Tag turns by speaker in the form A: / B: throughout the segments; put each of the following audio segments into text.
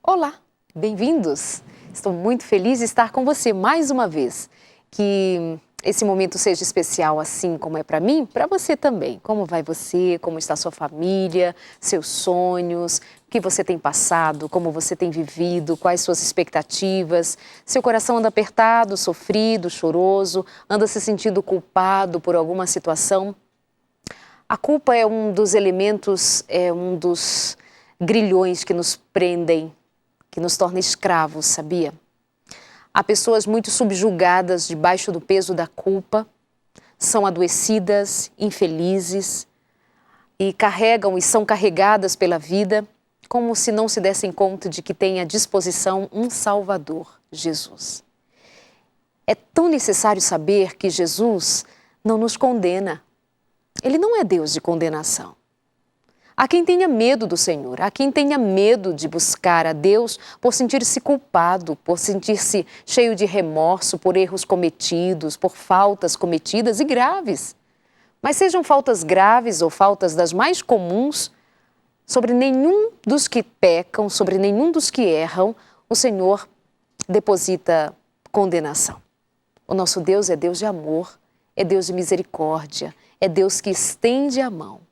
A: Olá, bem-vindos! Estou muito feliz de estar com você mais uma vez. Que esse momento seja especial assim como é para mim, para você também. Como vai você, como está sua família, seus sonhos, o que você tem passado, como você tem vivido, quais suas expectativas. Seu coração anda apertado, sofrido, choroso, anda se sentindo culpado por alguma situação. A culpa é um dos elementos, é um dos grilhões que nos prendem, que nos torna escravos, sabia? Há pessoas muito subjugadas debaixo do peso da culpa, são adoecidas, infelizes e carregam e são carregadas pela vida como se não se dessem conta de que tem à disposição um Salvador, Jesus. É tão necessário saber que Jesus não nos condena. Ele não é Deus de condenação. Há quem tenha medo do Senhor, há quem tenha medo de buscar a Deus por sentir-se culpado, por sentir-se cheio de remorso por erros cometidos, por faltas cometidas e graves. Mas sejam faltas graves ou faltas das mais comuns, sobre nenhum dos que pecam, sobre nenhum dos que erram, o Senhor deposita condenação. O nosso Deus é Deus de amor, é Deus de misericórdia, é Deus que estende a mão.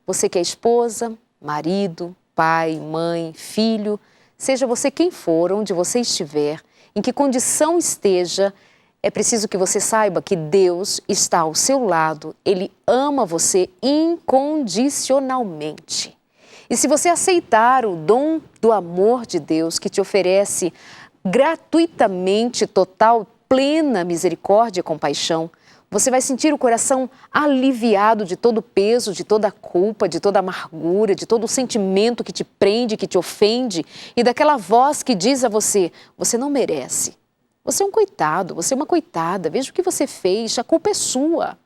A: Você que é esposa, marido, pai, mãe, filho, seja você quem for, onde você estiver, em que condição esteja, é preciso que você saiba que Deus está ao seu lado, Ele ama você incondicionalmente. E se você aceitar o dom do amor de Deus que te oferece gratuitamente total, plena misericórdia e compaixão, você vai sentir o coração aliviado de todo o peso, de toda a culpa, de toda a amargura, de todo o sentimento que te prende, que te ofende e daquela voz que diz a você, você não merece. Você é um coitado, você é uma coitada, veja o que você fez, a culpa é sua.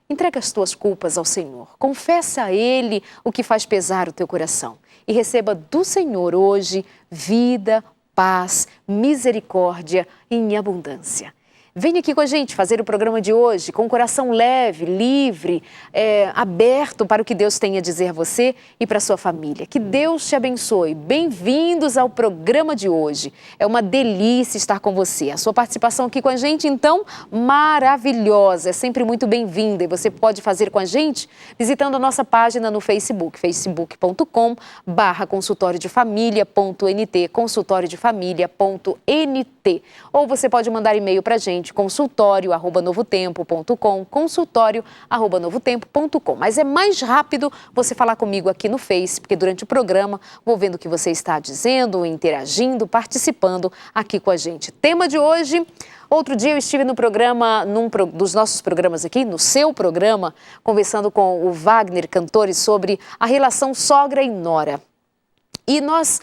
A: Entrega as tuas culpas ao Senhor, confessa a Ele o que faz pesar o teu coração e receba do Senhor hoje vida, paz, misericórdia em abundância. Venha aqui com a gente fazer o programa de hoje com o coração leve, livre, aberto para o que Deus tem a dizer a você e para a sua família. Que Deus te abençoe. Bem-vindos ao programa de hoje. É uma delícia estar com você. A sua participação aqui com a gente, então, maravilhosa. É sempre muito bem-vinda e você pode fazer com a gente visitando a nossa página no Facebook, facebook.com/consultoriodefamilia.nt, consultoriodefamilia.nt. Ou você pode mandar e-mail para a gente, consultório@novotempo.com, consultório@novotempo.com. Mas é mais rápido você falar comigo aqui no Face, porque durante o programa vou vendo o que você está dizendo, interagindo, participando aqui com a gente. Tema de hoje, outro dia eu estive no programa, dos nossos programas aqui, no seu programa, conversando com o Wagner Cantores sobre a relação sogra e nora. E nós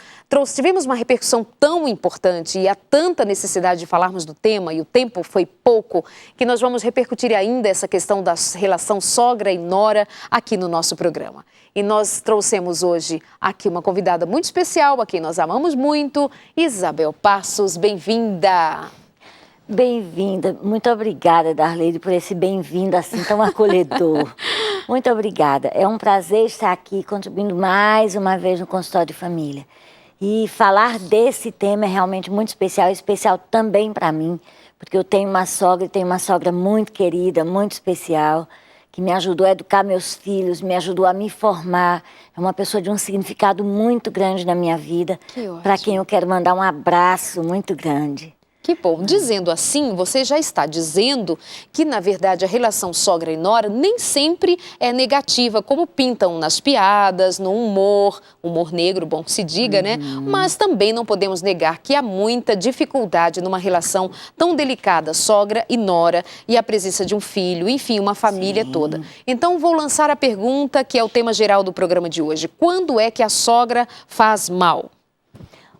A: tivemos uma repercussão tão importante e há tanta necessidade de falarmos do tema, e o tempo foi pouco, que nós vamos repercutir ainda essa questão da relação sogra e nora aqui no nosso programa. E nós trouxemos hoje aqui uma convidada muito especial, a quem nós amamos muito, Isabel Passos, bem-vinda!
B: Bem-vinda, muito obrigada, Darleide, por esse bem-vindo assim tão acolhedor. Muito obrigada, é um prazer estar aqui contribuindo mais uma vez no Consultório de Família. E falar desse tema é realmente muito especial, especial também para mim, porque eu tenho uma sogra e tenho uma sogra muito querida, muito especial, que me ajudou a educar meus filhos, me ajudou a me formar. É uma pessoa de um significado muito grande na minha vida, para quem eu quero mandar um abraço muito grande.
A: Que bom. Dizendo assim, você já está dizendo que, na verdade, a relação sogra e nora nem sempre é negativa, como pintam nas piadas, no humor negro, bom que se diga, né? Mas também não podemos negar que há muita dificuldade numa relação tão delicada, sogra e nora, e a presença de um filho, enfim, uma família toda. Então, vou lançar a pergunta, que é o tema geral do programa de hoje. Quando é que a sogra faz mal?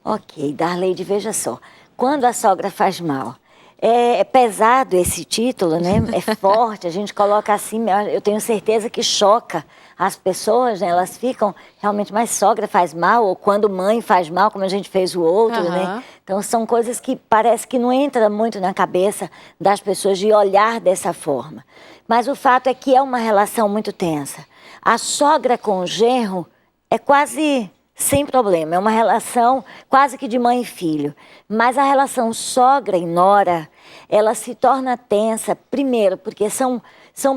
B: Ok, Darleide, veja só. Quando a sogra faz mal. É pesado esse título, né? É forte, a gente coloca assim, eu tenho certeza que choca as pessoas, né? Elas ficam realmente, mas sogra faz mal, ou quando mãe faz mal, como a gente fez o outro, né? Então são coisas que parece que não entra muito na cabeça das pessoas de olhar dessa forma. Mas o fato é que é uma relação muito tensa. A sogra com o genro é quase sem problema. É uma relação quase que de mãe e filho. Mas a relação sogra e nora, ela se torna tensa, primeiro, porque são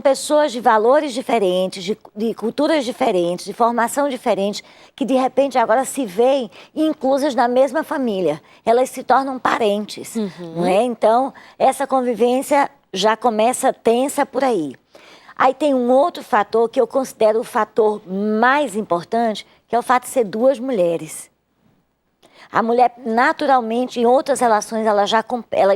B: pessoas de valores diferentes, de culturas diferentes, de formação diferente, que de repente agora se veem inclusas na mesma família. Elas se tornam parentes, não é? Então, essa convivência já começa tensa por aí. Aí tem um outro fator que eu considero o fator mais importante, que é o fato de ser duas mulheres. A mulher, naturalmente, em outras relações, elas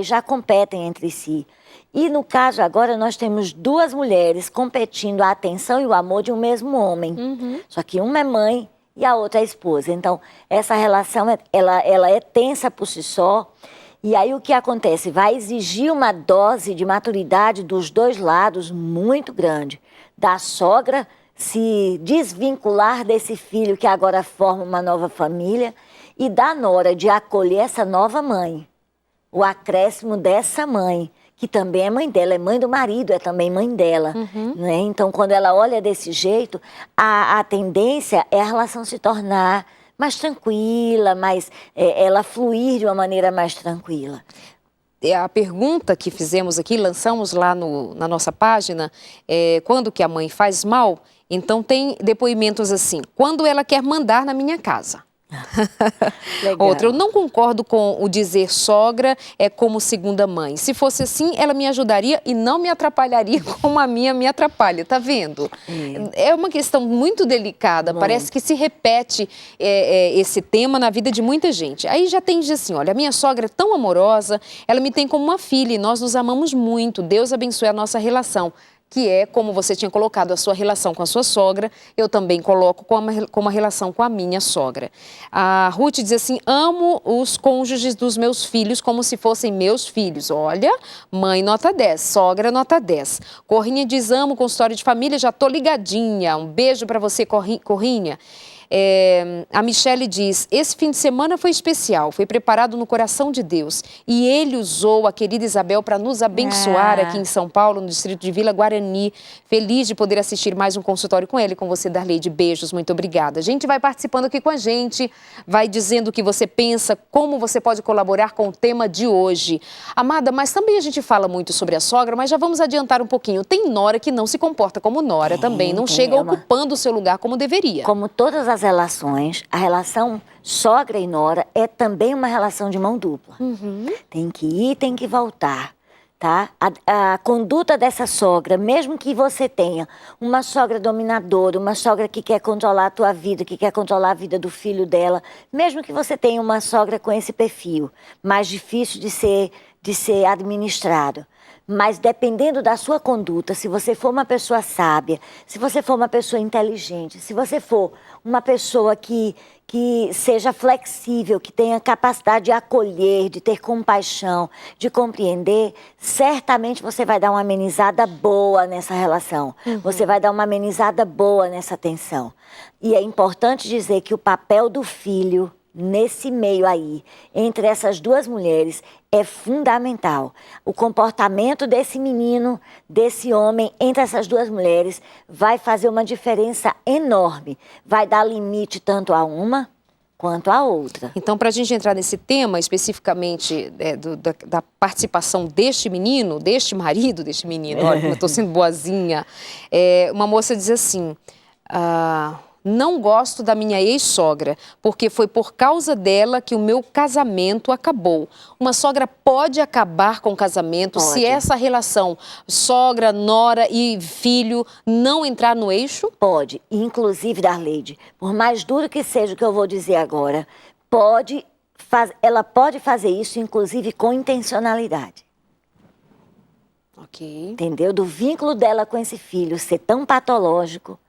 B: já competem entre si. E no caso agora, nós temos duas mulheres competindo a atenção e o amor de um mesmo homem. Só que uma é mãe e a outra é esposa. Então, essa relação, ela é tensa por si só. E aí o que acontece? Vai exigir uma dose de maturidade dos dois lados muito grande. Da sogra se desvincular desse filho que agora forma uma nova família e da nora de acolher essa nova mãe. O acréscimo dessa mãe, que também é mãe dela, é mãe do marido, é também mãe dela. Né? Então, quando ela olha desse jeito, a tendência é a relação se tornar mais tranquila, ela fluir de uma maneira mais tranquila.
A: A pergunta que fizemos aqui, lançamos lá na nossa página, quando que a mãe faz mal, então tem depoimentos assim, quando ela quer mandar na minha casa. Outra, eu não concordo com o dizer sogra é como segunda mãe. Se fosse assim, ela me ajudaria e não me atrapalharia como a minha me atrapalha, tá vendo? É uma questão muito delicada, parece que se repete esse tema na vida de muita gente. Aí já tem diz assim, olha, a minha sogra é tão amorosa, ela me tem como uma filha e nós nos amamos muito, Deus abençoe a nossa relação. Que é, como você tinha colocado a sua relação com a sua sogra, eu também coloco como a relação com a minha sogra. A Ruth diz assim, amo os cônjuges dos meus filhos como se fossem meus filhos. Olha, mãe nota 10, sogra nota 10. Corrinha diz, amo consultório de família, já tô ligadinha. Um beijo para você, Corrinha. A Michele diz, esse fim de semana foi especial, foi preparado no coração de Deus e Ele usou a querida Isabel para nos abençoar aqui em São Paulo, no distrito de Vila Guarani. Feliz de poder assistir mais um consultório com ele, com você, Darleide. Beijos, muito obrigada. A gente vai participando aqui com a gente, vai dizendo o que você pensa, como você pode colaborar com o tema de hoje. Amada, mas também a gente fala muito sobre a sogra, mas já vamos adiantar um pouquinho. Tem nora que não se comporta como nora também, não chega ocupando o seu lugar como deveria.
B: Como todas as relações, a relação sogra e nora é também uma relação de mão dupla. Tem que ir, tem que voltar, tá? A conduta dessa sogra, mesmo que você tenha uma sogra dominadora, uma sogra que quer controlar a tua vida, que quer controlar a vida do filho dela, mesmo que você tenha uma sogra com esse perfil, mais difícil de ser administrado. Mas dependendo da sua conduta, se você for uma pessoa sábia, se você for uma pessoa inteligente, se você for uma pessoa que seja flexível, que tenha capacidade de acolher, de ter compaixão, de compreender, certamente você vai dar uma amenizada boa nessa relação. Você vai dar uma amenizada boa nessa tensão. E é importante dizer que o papel do filho nesse meio aí, entre essas duas mulheres, é fundamental. O comportamento desse menino, desse homem, entre essas duas mulheres, vai fazer uma diferença enorme. Vai dar limite tanto a uma quanto a outra.
A: Então, para a gente entrar nesse tema, especificamente da participação deste menino, deste marido deste menino, olha, eu estou sendo boazinha, uma moça diz assim... não gosto da minha ex-sogra, porque foi por causa dela que o meu casamento acabou. Uma sogra pode acabar com o casamento se essa relação sogra, nora e filho não entrar no eixo?
B: Pode. Inclusive, Darleide, por mais duro que seja o que eu vou dizer agora, ela pode fazer isso, inclusive, com intencionalidade. Entendeu? Do vínculo dela com esse filho ser tão patológico,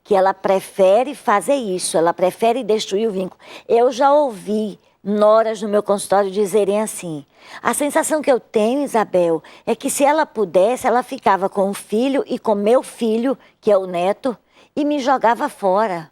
B: que ela prefere fazer isso, ela prefere destruir o vínculo. Eu já ouvi noras no meu consultório dizerem assim, a sensação que eu tenho, Isabel, é que se ela pudesse, ela ficava com o filho e com meu filho, que é o neto, e me jogava fora.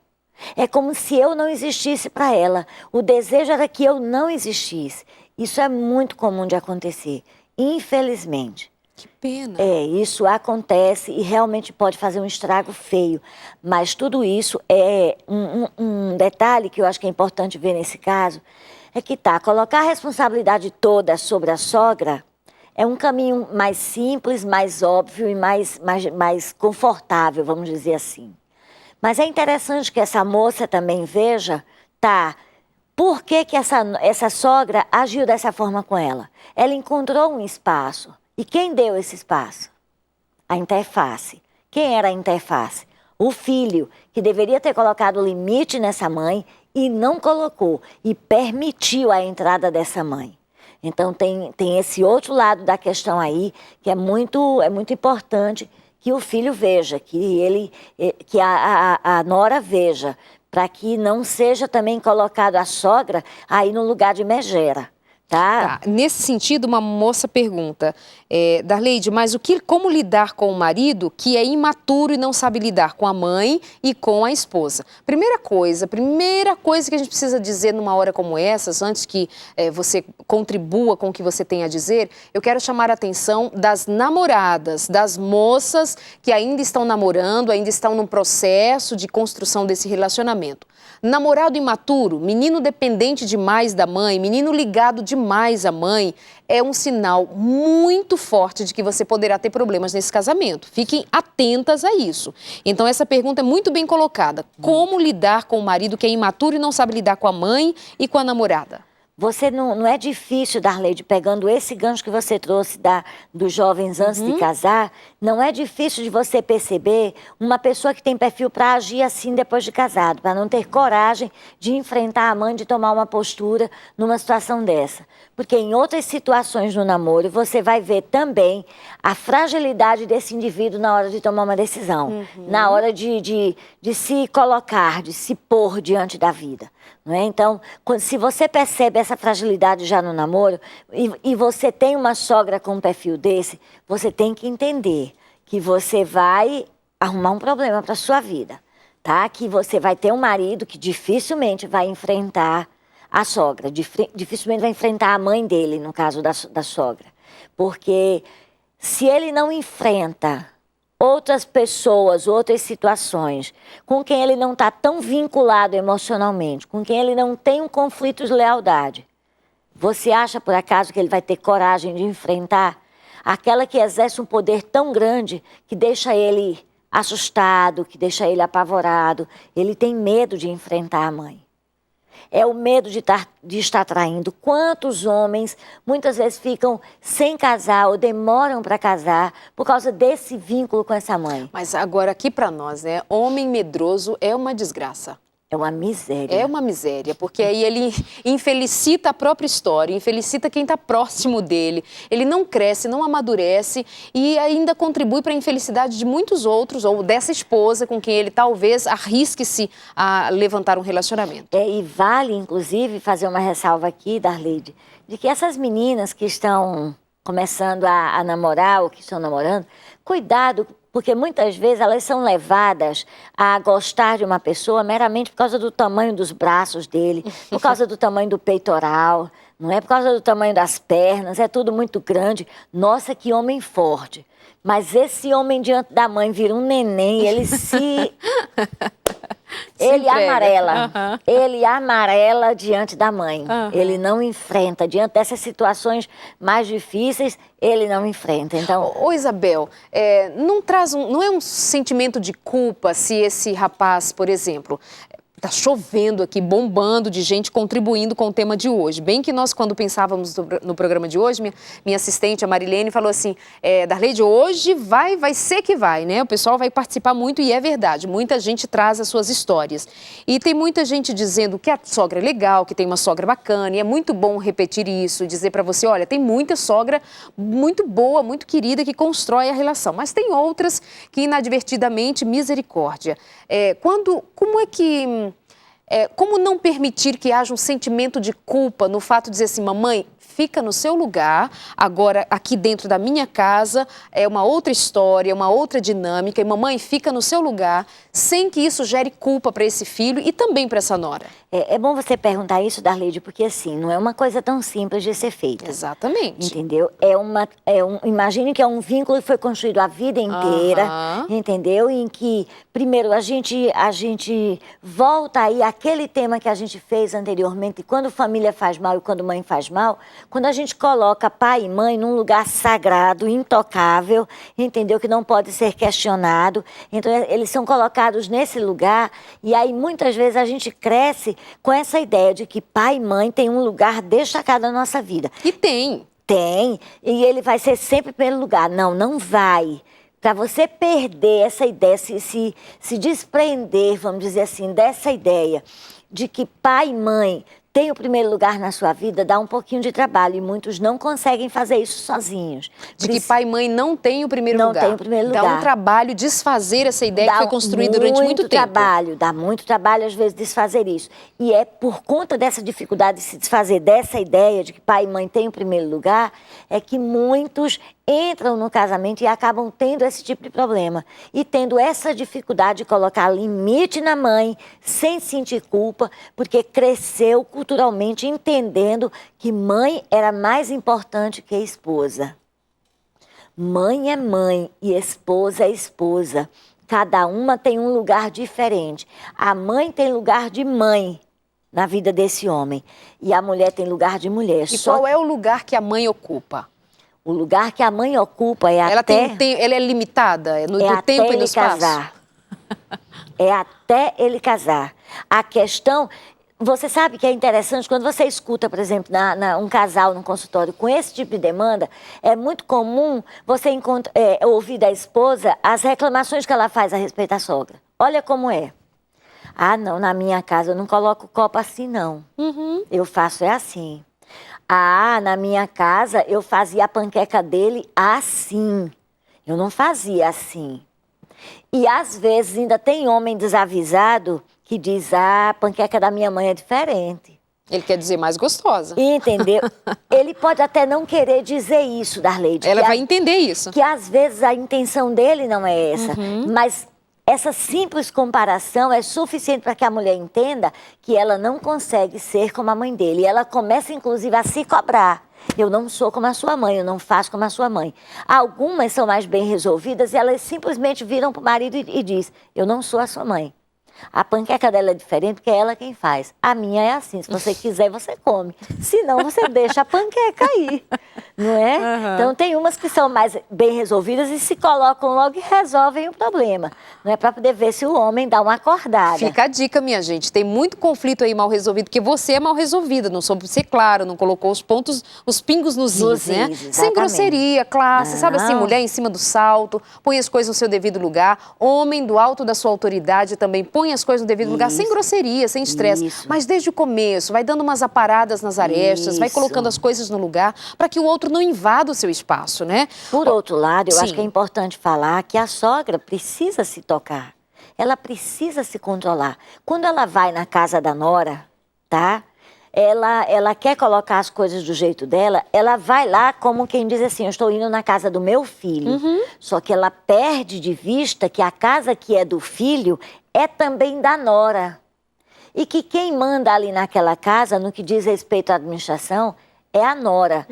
B: É como se eu não existisse para ela. O desejo era que eu não existisse. Isso é muito comum de acontecer, infelizmente.
A: Que pena.
B: Isso acontece e realmente pode fazer um estrago feio. Mas tudo isso é um detalhe que eu acho que é importante ver nesse caso, é que colocar a responsabilidade toda sobre a sogra é um caminho mais simples, mais óbvio e mais confortável, vamos dizer assim. Mas é interessante que essa moça também veja, por que essa sogra agiu dessa forma com ela? Ela encontrou um espaço. E quem deu esse espaço? A interface. Quem era a interface? O filho, que deveria ter colocado limite nessa mãe e não colocou, e permitiu a entrada dessa mãe. Então tem esse outro lado da questão aí, que é muito importante que o filho veja, que a nora veja, para que não seja também colocado a sogra aí no lugar de megera. Tá.
A: Nesse sentido, uma moça pergunta, Darleide, mas como lidar com o marido que é imaturo e não sabe lidar com a mãe e com a esposa? Primeira coisa que a gente precisa dizer numa hora como essa, antes que você contribua com o que você tem a dizer, eu quero chamar a atenção das namoradas, das moças que ainda estão namorando, ainda estão num processo de construção desse relacionamento. Namorado imaturo, menino dependente demais da mãe, menino ligado demais à mãe, é um sinal muito forte de que você poderá ter problemas nesse casamento. Fiquem atentas a isso. Então, essa pergunta é muito bem colocada. Como lidar com o marido que é imaturo e não sabe lidar com a mãe e com a namorada?
B: Você não é difícil, Darleide, pegando esse gancho que você trouxe dos jovens antes de casar, não é difícil de você perceber uma pessoa que tem perfil para agir assim depois de casado, para não ter coragem de enfrentar a mãe, de tomar uma postura numa situação dessa. Porque em outras situações no namoro, você vai ver também a fragilidade desse indivíduo na hora de tomar uma decisão, na hora de se colocar, de se pôr diante da vida. Não é? Então, se você percebe essa fragilidade já no namoro e você tem uma sogra com um perfil desse, você tem que entender que você vai arrumar um problema para a sua vida, tá? Que você vai ter um marido que dificilmente vai enfrentar a sogra, dificilmente vai enfrentar a mãe dele, no caso da sogra. Porque se ele não enfrenta outras pessoas, outras situações, com quem ele não está tão vinculado emocionalmente, com quem ele não tem um conflito de lealdade, você acha, por acaso, que ele vai ter coragem de enfrentar aquela que exerce um poder tão grande que deixa ele assustado, que deixa ele apavorado? Ele tem medo de enfrentar a mãe. É o medo de estar traindo. Quantos homens muitas vezes ficam sem casar ou demoram para casar por causa desse vínculo com essa mãe?
A: Mas agora aqui para nós, né? Homem medroso é uma desgraça.
B: É uma miséria.
A: É uma miséria, porque aí ele infelicita a própria história, infelicita quem está próximo dele. Ele não cresce, não amadurece e ainda contribui para a infelicidade de muitos outros, ou dessa esposa com quem ele talvez arrisque-se a levantar um relacionamento.
B: E vale, inclusive, fazer uma ressalva aqui, Darleide, de que essas meninas que estão começando a namorar ou que estão namorando, cuidado, porque muitas vezes elas são levadas a gostar de uma pessoa meramente por causa do tamanho dos braços dele, por causa do tamanho do peitoral, não é por causa do tamanho das pernas, é tudo muito grande. Nossa, que homem forte. Mas esse homem diante da mãe vira um neném, ele amarela. Ele amarela diante da mãe. Ele não enfrenta. Diante dessas situações mais difíceis, ele não enfrenta. Então...
A: Ô Isabel, não é um sentimento de culpa se esse rapaz, por exemplo... Está chovendo aqui, bombando de gente contribuindo com o tema de hoje. Bem que nós, quando pensávamos no programa de hoje, minha assistente, a Marilene, falou assim, Darleide, hoje vai ser que vai, né? O pessoal vai participar muito e é verdade. Muita gente traz as suas histórias. E tem muita gente dizendo que a sogra é legal, que tem uma sogra bacana, e é muito bom repetir isso e dizer para você, olha, tem muita sogra muito boa, muito querida, que constrói a relação. Mas tem outras que, inadvertidamente, misericórdia. Como não permitir que haja um sentimento de culpa no fato de dizer assim, mamãe, fica no seu lugar, agora aqui dentro da minha casa é uma outra história, uma outra dinâmica, e mamãe fica no seu lugar, sem que isso gere culpa para esse filho e também para essa nora?
B: É bom você perguntar isso, Darleide, porque assim, não é uma coisa tão simples de ser feita.
A: Exatamente.
B: Entendeu? Imagine que é um vínculo que foi construído a vida inteira, entendeu? Em que, primeiro, a gente volta aí àquele tema que a gente fez anteriormente, quando família faz mal e quando mãe faz mal, quando a gente coloca pai e mãe num lugar sagrado, intocável, entendeu? Que não pode ser questionado. Então, eles são colocados nesse lugar e aí, muitas vezes, a gente cresce com essa ideia de que pai e mãe têm um lugar destacado na nossa vida.
A: E tem.
B: Tem, e ele vai ser sempre em primeiro lugar. Não, não vai. Para você perder essa ideia, se desprender, vamos dizer assim, dessa ideia de que pai e mãe têm o primeiro lugar na sua vida, dá um pouquinho de trabalho e muitos não conseguem fazer isso sozinhos.
A: De que pai e mãe não têm o primeiro lugar.
B: Não tem o primeiro lugar.
A: Dá um trabalho desfazer essa ideia que foi construída durante muito tempo.
B: Dá muito trabalho, às vezes, desfazer isso. E é por conta dessa dificuldade de se desfazer dessa ideia de que pai e mãe têm o primeiro lugar, é que muitos entram no casamento e acabam tendo esse tipo de problema. E tendo essa dificuldade de colocar limite na mãe, sem sentir culpa, porque cresceu culturalmente entendendo que mãe era mais importante que esposa. Mãe é mãe e esposa é esposa. Cada uma tem um lugar diferente. A mãe tem lugar de mãe na vida desse homem e a mulher tem lugar de mulher.
A: E qual é o lugar que a mãe ocupa?
B: O lugar que a mãe ocupa é
A: ela
B: até...
A: Ela é limitada no tempo e no espaço?
B: Casar. É até ele casar. A questão... Você sabe que é interessante, quando você escuta, por exemplo, um casal num consultório com esse tipo de demanda, é muito comum você ouvir da esposa as reclamações que ela faz a respeito da sogra. Olha como é. Ah, não, na minha casa eu não coloco copo assim, não. Eu faço assim. Ah, na minha casa eu fazia a panqueca dele assim. Eu não fazia assim. E às vezes ainda tem homem desavisado que diz, a panqueca da minha mãe é diferente.
A: Ele quer dizer mais gostosa.
B: Entendeu? Ele pode até não querer dizer isso, Darleide.
A: Ela vai entender isso.
B: Que às vezes a intenção dele não é essa, mas essa simples comparação é suficiente para que a mulher entenda que ela não consegue ser como a mãe dele. E ela começa, inclusive, a se cobrar. Eu não sou como a sua mãe, eu não faço como a sua mãe. Algumas são mais bem resolvidas e elas simplesmente viram para o marido e diz, eu não sou a sua mãe. A panqueca dela é diferente porque é ela quem faz. A minha é assim, se você quiser, você come. Se não, você deixa a panqueca aí, não é? Então, tem umas que são mais bem resolvidas e se colocam logo e resolvem o problema. Não é para poder ver se o homem dá uma acordada.
A: Fica a dica, minha gente. Tem muito conflito aí mal resolvido, porque você é mal resolvida, não soube ser claro, não colocou os pingos nos is, né? Sem grosseria, classe, sabe assim, mulher em cima do salto, põe as coisas no seu devido lugar. Homem do alto da sua autoridade também põe as coisas no devido lugar, sem grosseria, sem estresse. Mas desde o começo, vai dando umas aparadas nas arestas, vai colocando as coisas no lugar, para que o outro não invada o seu espaço, né?
B: Por outro lado, eu acho que é importante falar que a sogra precisa se tocar. Ela precisa se controlar. Quando ela vai na casa da nora, tá? Ela quer colocar as coisas do jeito dela, ela vai lá como quem diz assim, eu estou indo na casa do meu filho. Só que ela perde de vista que a casa que é do filho é também da nora. E que quem manda ali naquela casa, no que diz respeito à administração, é a nora.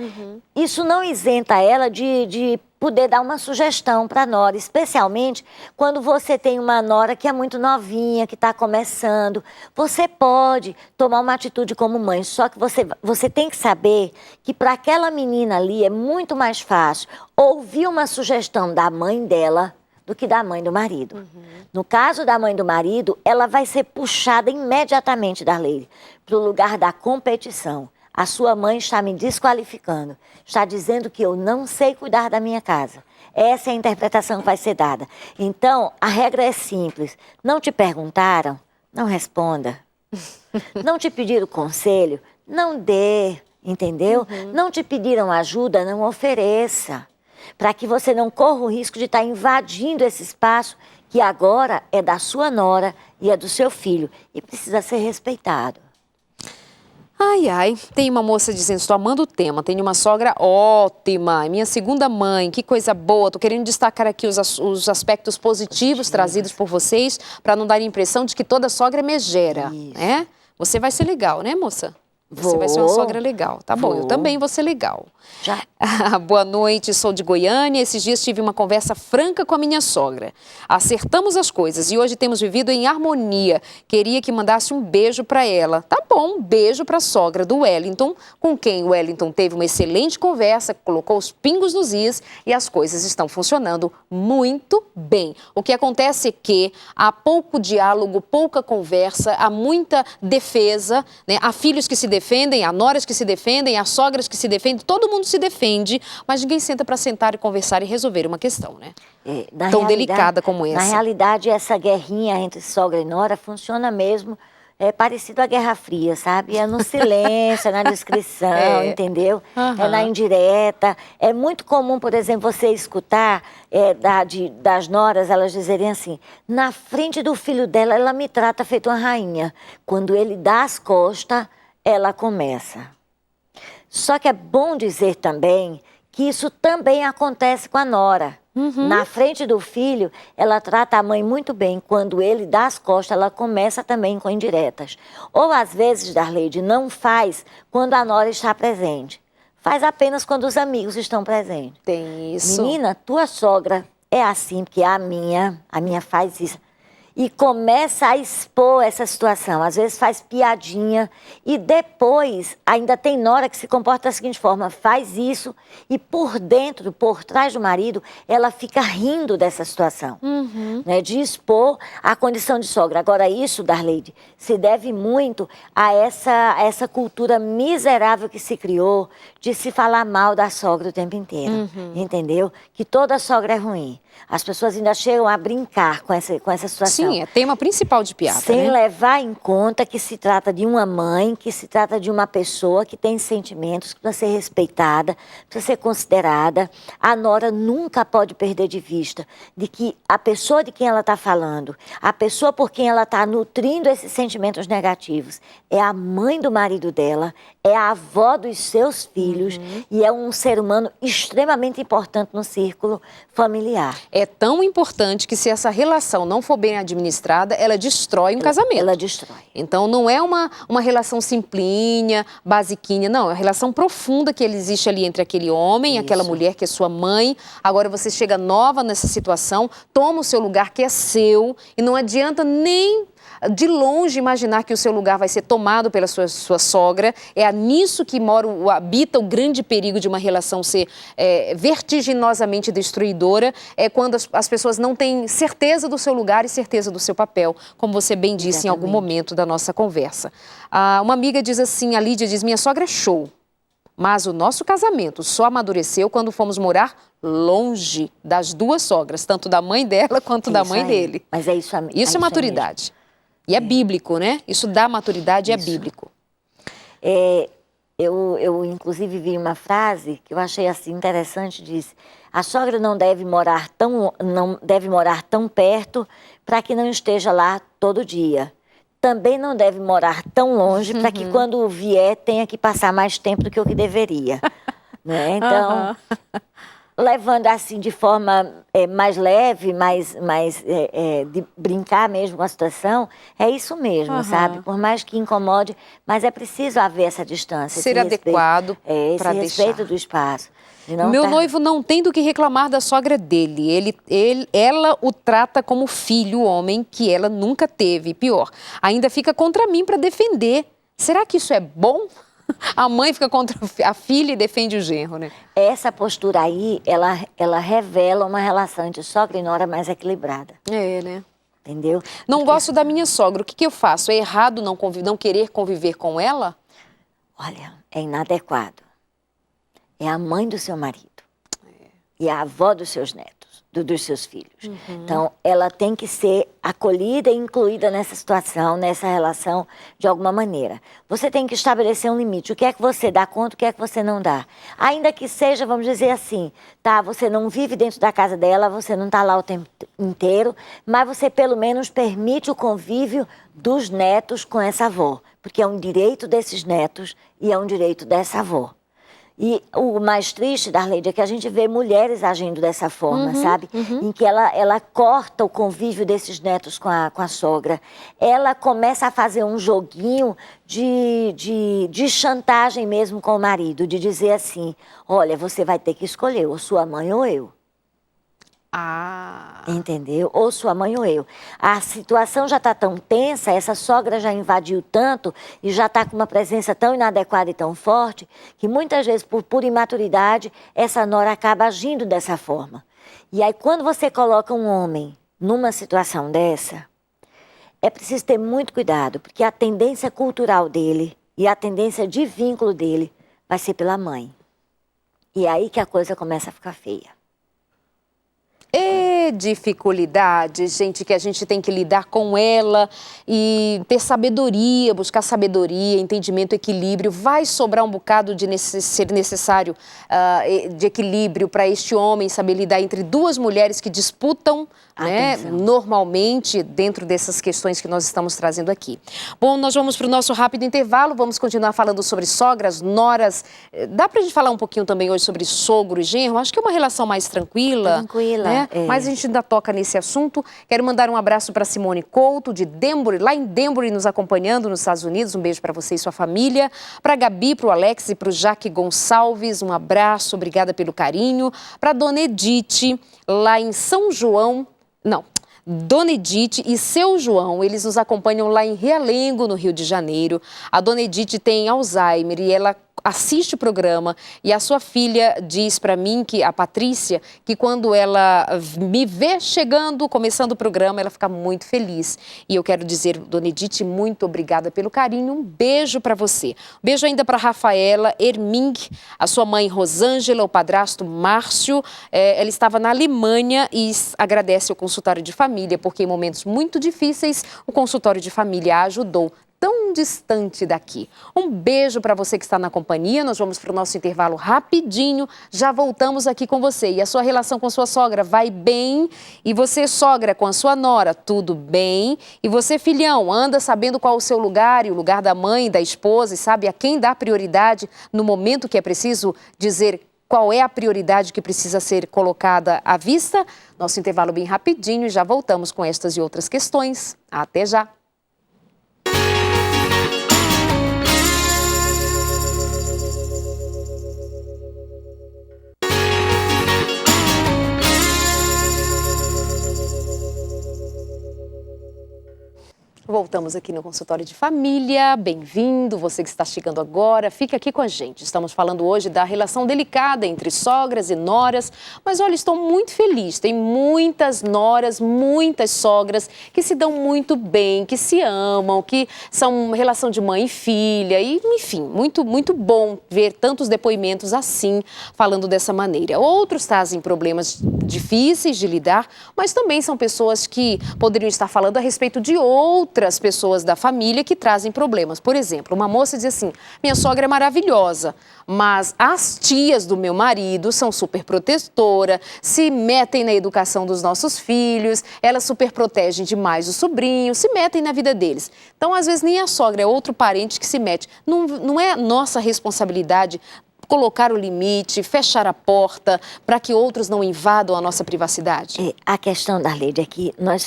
B: Isso não isenta ela de poder dar uma sugestão para a nora, especialmente quando você tem uma nora que é muito novinha, que está começando. Você pode tomar uma atitude como mãe, só que você tem que saber que para aquela menina ali é muito mais fácil ouvir uma sugestão da mãe dela do que da mãe do marido. No caso da mãe do marido, ela vai ser puxada imediatamente, Darleide, para o lugar da competição. A sua mãe está me desqualificando, está dizendo que eu não sei cuidar da minha casa. Essa é a interpretação que vai ser dada. Então, a regra é simples. Não te perguntaram? Não responda. Não te pediram conselho? Não dê, entendeu? Não te pediram ajuda? Não ofereça. Para que você não corra o risco de estar invadindo esse espaço que agora é da sua nora e é do seu filho e precisa ser respeitado.
A: Ai, ai, tem uma moça dizendo, estou amando o tema, tenho uma sogra ótima, é minha segunda mãe, que coisa boa, estou querendo destacar aqui os aspectos positivos trazidos por vocês, para não dar a impressão de que toda sogra é megera, né? Você vai ser legal, né, moça? Você
B: Vou.
A: vai ser uma sogra legal. Tá bom, eu
B: Vou.
A: também vou ser legal.
B: Já.
A: Boa noite, sou de Goiânia. Esses dias tive uma conversa franca com a minha sogra. Acertamos as coisas e hoje temos vivido em harmonia. Queria que mandasse um beijo para ela. Tá bom, beijo para a sogra do Wellington, com quem o Wellington teve uma excelente conversa, colocou os pingos nos is e as coisas estão funcionando muito bem. O que acontece é que há pouco diálogo, pouca conversa, há muita defesa, né? Há filhos que se defendem, há noras que se defendem, há sogras que se defendem, todo mundo se defende, mas ninguém senta para sentar e conversar e resolver uma questão, né? Tão delicada como essa.
B: Na realidade, essa guerrinha entre sogra e nora funciona mesmo, parecido à Guerra Fria, sabe? É no silêncio, é na discrição, entendeu? É na indireta. É muito comum, por exemplo, você escutar das noras, elas dizerem assim, na frente do filho dela, ela me trata feito uma rainha. Quando ele dá as costas, ela começa. Só que é bom dizer também que isso também acontece com a nora. Na frente do filho, ela trata a mãe muito bem. Quando ele dá as costas, ela começa também com indiretas. Ou às vezes, Darleide, não faz quando a nora está presente. Faz apenas quando os amigos estão presentes.
A: Tem isso.
B: Menina, tua sogra é assim, porque a minha faz isso. E começa a expor essa situação. Às vezes faz piadinha e depois ainda tem nora que se comporta da seguinte forma, faz isso e por dentro, por trás do marido, ela fica rindo dessa situação, né, de expor a condição de sogra. Agora isso, Darleide, se deve muito a essa cultura miserável que se criou de se falar mal da sogra o tempo inteiro, entendeu? Que toda sogra é ruim. As pessoas ainda chegam a brincar com essa situação.
A: Sim, é tema principal de piada,
B: sem
A: né?
B: levar em conta que se trata de uma mãe, que se trata de uma pessoa que tem sentimentos, que precisa ser respeitada, precisa ser considerada. A nora nunca pode perder de vista de que a pessoa de quem ela está falando, a pessoa por quem ela está nutrindo esses sentimentos negativos, é a mãe do marido dela, é a avó dos seus filhos e é um ser humano extremamente importante no círculo familiar.
A: É tão importante que se essa relação não for bem administrada, ela destrói um casamento.
B: Ela destrói.
A: Então não é uma relação simplinha, basiquinha, não. É uma relação profunda que existe ali entre aquele homem e aquela mulher que é sua mãe. Agora você chega nova nessa situação, toma o seu lugar que é seu e não adianta nem de longe imaginar que o seu lugar vai ser tomado pela sua sogra. É nisso que habita o grande perigo de uma relação ser vertiginosamente destruidora. É quando as pessoas não têm certeza do seu lugar e certeza do seu papel, como você bem disse em algum momento da nossa conversa. Uma amiga diz assim, a Lídia diz, minha sogra é show, mas o nosso casamento só amadureceu quando fomos morar longe das duas sogras, tanto da mãe dela quanto da mãe dele.
B: Mas é isso,
A: isso é maturidade. E é bíblico, né? Isso dá maturidade, é bíblico.
B: Eu, inclusive, vi uma frase que eu achei assim interessante, disse, a sogra não deve morar tão perto para que não esteja lá todo dia. Também não deve morar tão longe para que quando vier tenha que passar mais tempo do que o que deveria. Né? Então, levando assim de forma mais leve, de brincar mesmo com a situação, é isso mesmo, sabe? Por mais que incomode, mas é preciso haver essa distância.
A: Ser adequado para deixar.
B: Esse respeito do espaço.
A: Meu noivo não tem do que reclamar da sogra dele. Ela o trata como filho, homem, que ela nunca teve. Pior, ainda fica contra mim para defender. Será que isso é bom? A mãe fica contra a filha e defende o genro, né?
B: Essa postura aí, ela revela uma relação entre sogra e nora mais equilibrada.
A: É, né?
B: Entendeu?
A: Não gosto da minha sogra. O que eu faço? É errado não querer conviver com ela?
B: Olha, é inadequado. É a mãe do seu marido. E a avó dos seus netos, dos seus filhos. Então, ela tem que ser acolhida e incluída nessa situação, nessa relação, de alguma maneira. Você tem que estabelecer um limite. O que é que você dá conta, o que é que você não dá. Ainda que seja, vamos dizer assim, tá, você não vive dentro da casa dela, você não está lá o tempo inteiro, mas você pelo menos permite o convívio dos netos com essa avó. Porque é um direito desses netos e é um direito dessa avó. E o mais triste, Darleide, é que a gente vê mulheres agindo dessa forma, sabe? Em que ela corta o convívio desses netos com a sogra. Ela começa a fazer um joguinho de chantagem mesmo com o marido, de dizer assim, olha, você vai ter que escolher, ou sua mãe ou eu.
A: Ah.
B: Entendeu? Ou sua mãe ou eu. A situação já está tão tensa, essa sogra já invadiu tanto e já está com uma presença tão inadequada e tão forte, que muitas vezes, por imaturidade, essa nora acaba agindo dessa forma. E aí, quando você coloca um homem numa situação dessa, é preciso ter muito cuidado, porque a tendência cultural dele e a tendência de vínculo dele vai ser pela mãe. E é aí que a coisa começa a ficar feia.
A: É dificuldade, gente, que a gente tem que lidar com ela e ter sabedoria, buscar sabedoria, entendimento, equilíbrio. Vai sobrar um bocado de ser necessário de equilíbrio para este homem saber lidar entre duas mulheres que disputam, né, normalmente dentro dessas questões que nós estamos trazendo aqui. Bom, nós vamos para o nosso rápido intervalo, vamos continuar falando sobre sogras, noras. Dá para a gente falar um pouquinho também hoje sobre sogro e genro? Acho que é uma relação mais tranquila.
B: Tranquila.
A: Né? Mas a gente ainda toca nesse assunto. Quero mandar um abraço para Simone Couto, de Denbury, lá em Denbury, nos acompanhando nos Estados Unidos. Um beijo para você e sua família. Para a Gabi, para o Alex e para o Jaque Gonçalves, um abraço, obrigada pelo carinho. Para a Dona Edith, lá em São João, Dona Edith e seu João, eles nos acompanham lá em Realengo, no Rio de Janeiro. A Dona Edith tem Alzheimer e ela assiste o programa e a sua filha diz para mim, que a Patrícia, que quando ela me vê chegando, começando o programa, ela fica muito feliz. E eu quero dizer, Dona Edith, muito obrigada pelo carinho, um beijo para você. Um beijo ainda para Rafaela Erming, a sua mãe Rosângela, o padrasto Márcio. Ela estava na Alemanha e agradece ao consultório de família, porque em momentos muito difíceis o consultório de família a ajudou, tão distante daqui. Um beijo para você que está na companhia. Nós vamos para o nosso intervalo rapidinho. Já voltamos aqui com você. E a sua relação com sua sogra vai bem? E você, sogra, com a sua nora, tudo bem? E você, filhão, anda sabendo qual o seu lugar e o lugar da mãe, da esposa, e sabe a quem dá prioridade no momento que é preciso dizer qual é a prioridade que precisa ser colocada à vista? Nosso intervalo bem rapidinho e já voltamos com estas e outras questões. Até já! Voltamos aqui no consultório de família, bem-vindo, você que está chegando agora, fica aqui com a gente. Estamos falando hoje da relação delicada entre sogras e noras, mas olha, estou muito feliz, tem muitas noras, muitas sogras que se dão muito bem, que se amam, que são relação de mãe e filha, e enfim, muito, muito bom ver tantos depoimentos assim, falando dessa maneira. Outros trazem problemas difíceis de lidar, mas também são pessoas que poderiam estar falando a respeito de outras pessoas da família que trazem problemas. Por exemplo, uma moça diz assim, minha sogra é maravilhosa, mas as tias do meu marido são super protetoras, se metem na educação dos nossos filhos, elas super protegem demais os sobrinhos, se metem na vida deles. Então, às vezes, nem a sogra, é outro parente que se mete. Não é nossa responsabilidade colocar o limite, fechar a porta para que outros não invadam a nossa privacidade?
B: A questão, Darleide, é que nós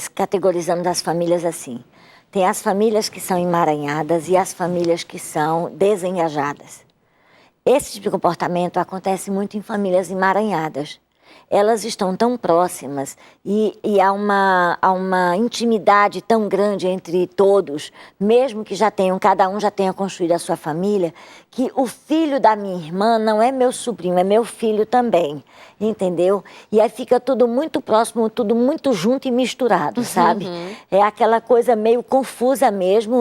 B: categorizamos as famílias assim. Tem as famílias que são emaranhadas e as famílias que são desengajadas. Esse tipo de comportamento acontece muito em famílias emaranhadas. Elas estão tão próximas e há uma intimidade tão grande entre todos, mesmo que cada um já tenha construído a sua família, que o filho da minha irmã não é meu sobrinho, é meu filho também, entendeu? E aí fica tudo muito próximo, tudo muito junto e misturado, sabe? É aquela coisa meio confusa mesmo,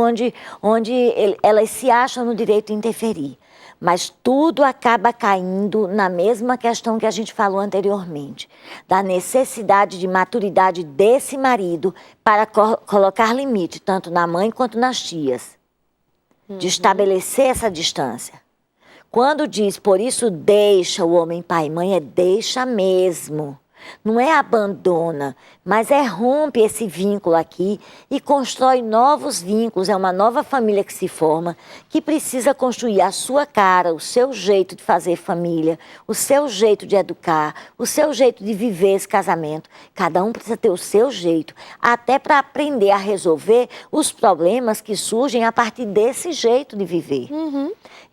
B: onde elas se acham no direito de interferir. Mas tudo acaba caindo na mesma questão que a gente falou anteriormente, da necessidade de maturidade desse marido para colocar limite, tanto na mãe quanto nas tias, de estabelecer essa distância. Quando diz, por isso deixa o homem pai e mãe, deixa mesmo. Não é abandona, mas é rompe esse vínculo aqui e constrói novos vínculos. É uma nova família que se forma, que precisa construir a sua cara, o seu jeito de fazer família, o seu jeito de educar, o seu jeito de viver esse casamento. Cada um precisa ter o seu jeito, até para aprender a resolver os problemas que surgem a partir desse jeito de viver.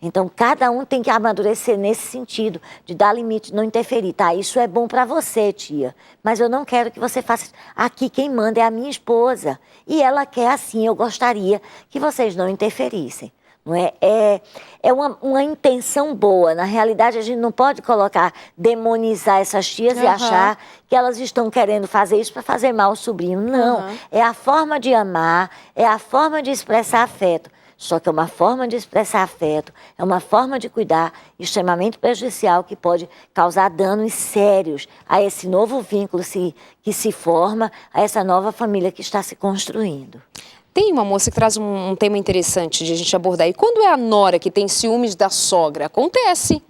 B: Então, cada um tem que amadurecer nesse sentido, de dar limite, não interferir. Tá, isso é bom para você, tia, mas eu não quero que você faça. Aqui quem manda é a minha esposa, e ela quer assim, eu gostaria que vocês não interferissem. Não é? É uma intenção boa. Na realidade, a gente não pode demonizar essas tias e achar que elas estão querendo fazer isso para fazer mal ao sobrinho. Não, é a forma de amar, é a forma de expressar afeto. Só que é uma forma de expressar afeto, é uma forma de cuidar extremamente prejudicial que pode causar danos sérios a esse novo vínculo que se forma, a essa nova família que está se construindo.
A: Tem uma moça que traz um tema interessante de a gente abordar. E quando é a nora que tem ciúmes da sogra? Acontece.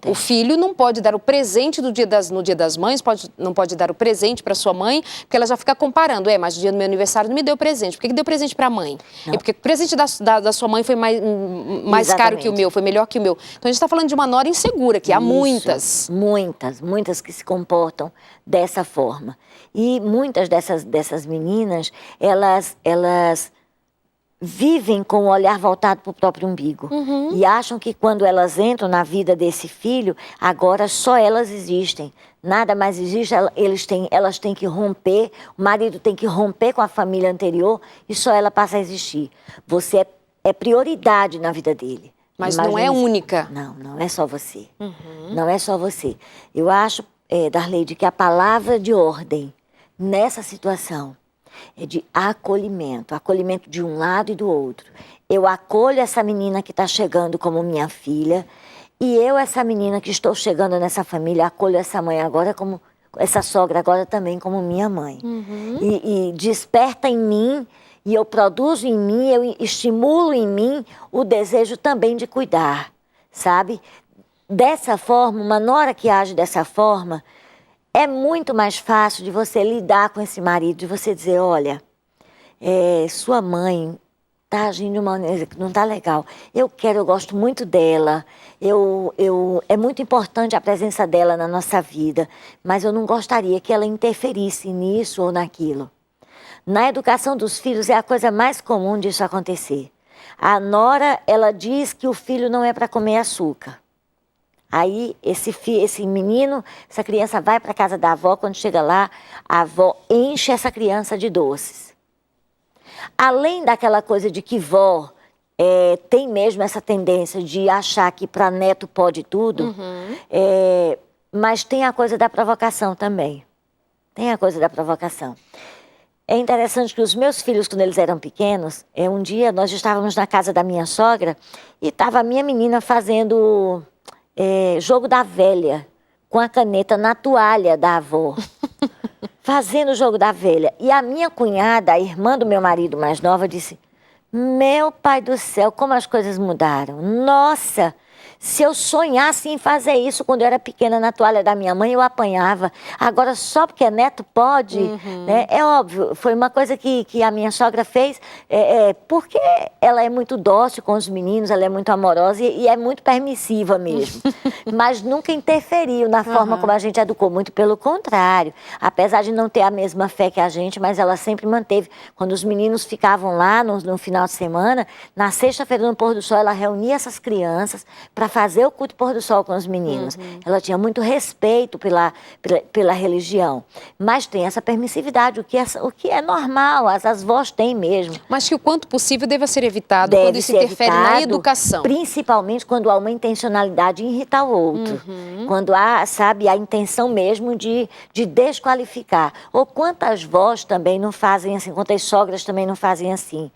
A: O filho não pode dar o presente no Dia das Mães, não pode dar o presente para sua mãe, porque ela já fica comparando. Mas no dia do meu aniversário não me deu presente. Por que deu presente para a mãe? É porque o presente da sua mãe foi mais caro que o meu, foi melhor que o meu. Então a gente está falando de uma nora insegura, que há muitas.
B: Muitas que se comportam dessa forma. E muitas dessas meninas, elas vivem com o olhar voltado para o próprio umbigo. E acham que quando elas entram na vida desse filho, agora só elas existem. Nada mais existe, elas têm que romper, o marido tem que romper com a família anterior e só ela passa a existir. Você é prioridade na vida dele.
A: Mas não é única.
B: Não é só você. Não é só você. Eu acho, Darleide, que a palavra de ordem nessa situação é de acolhimento de um lado e do outro. Eu acolho essa menina que está chegando como minha filha, e eu, essa menina que estou chegando nessa família, acolho essa mãe agora como, essa sogra agora também como minha mãe. E desperta em mim, e eu produzo em mim, eu estimulo em mim o desejo também de cuidar, sabe? Dessa forma, uma nora que age dessa forma, é muito mais fácil de você lidar com esse marido, de você dizer, olha, sua mãe está agindo de uma maneira que não está legal. Eu gosto muito dela, é muito importante a presença dela na nossa vida, mas eu não gostaria que ela interferisse nisso ou naquilo. Na educação dos filhos é a coisa mais comum disso acontecer. A nora, ela diz que o filho não é para comer açúcar. Aí, esse menino, essa criança vai para a casa da avó, quando chega lá, a avó enche essa criança de doces. Além daquela coisa de que vó tem mesmo essa tendência de achar que para neto pode tudo, mas tem a coisa da provocação também. Tem a coisa da provocação. É interessante que os meus filhos, quando eles eram pequenos, um dia nós estávamos na casa da minha sogra e estava a minha menina fazendo jogo da velha, com a caneta na toalha da avó, fazendo o jogo da velha. E a minha cunhada, a irmã do meu marido mais nova, disse, meu pai do céu, como as coisas mudaram. Nossa, se eu sonhasse em fazer isso quando eu era pequena na toalha da minha mãe, eu apanhava. Agora, só porque é neto, pode. Né? É óbvio, foi uma coisa que a minha sogra fez, porque ela é muito dócil com os meninos, ela é muito amorosa e é muito permissiva mesmo. Mas nunca interferiu na forma como a gente educou, muito pelo contrário. Apesar de não ter a mesma fé que a gente, mas ela sempre manteve. Quando os meninos ficavam lá no final de semana, na sexta-feira, no pôr do sol, ela reunia essas crianças para fazer o culto pôr do sol com os meninos. Ela tinha muito respeito pela religião. Mas tem essa permissividade, o que é normal, as vós têm mesmo.
A: Mas que o quanto possível deve ser evitado quando isso interfere na educação.
B: Principalmente quando há uma intencionalidade em irritar o outro. Quando há, sabe, a intenção mesmo de desqualificar. Ou quantas vós também não fazem assim, quantas sogras também não fazem assim.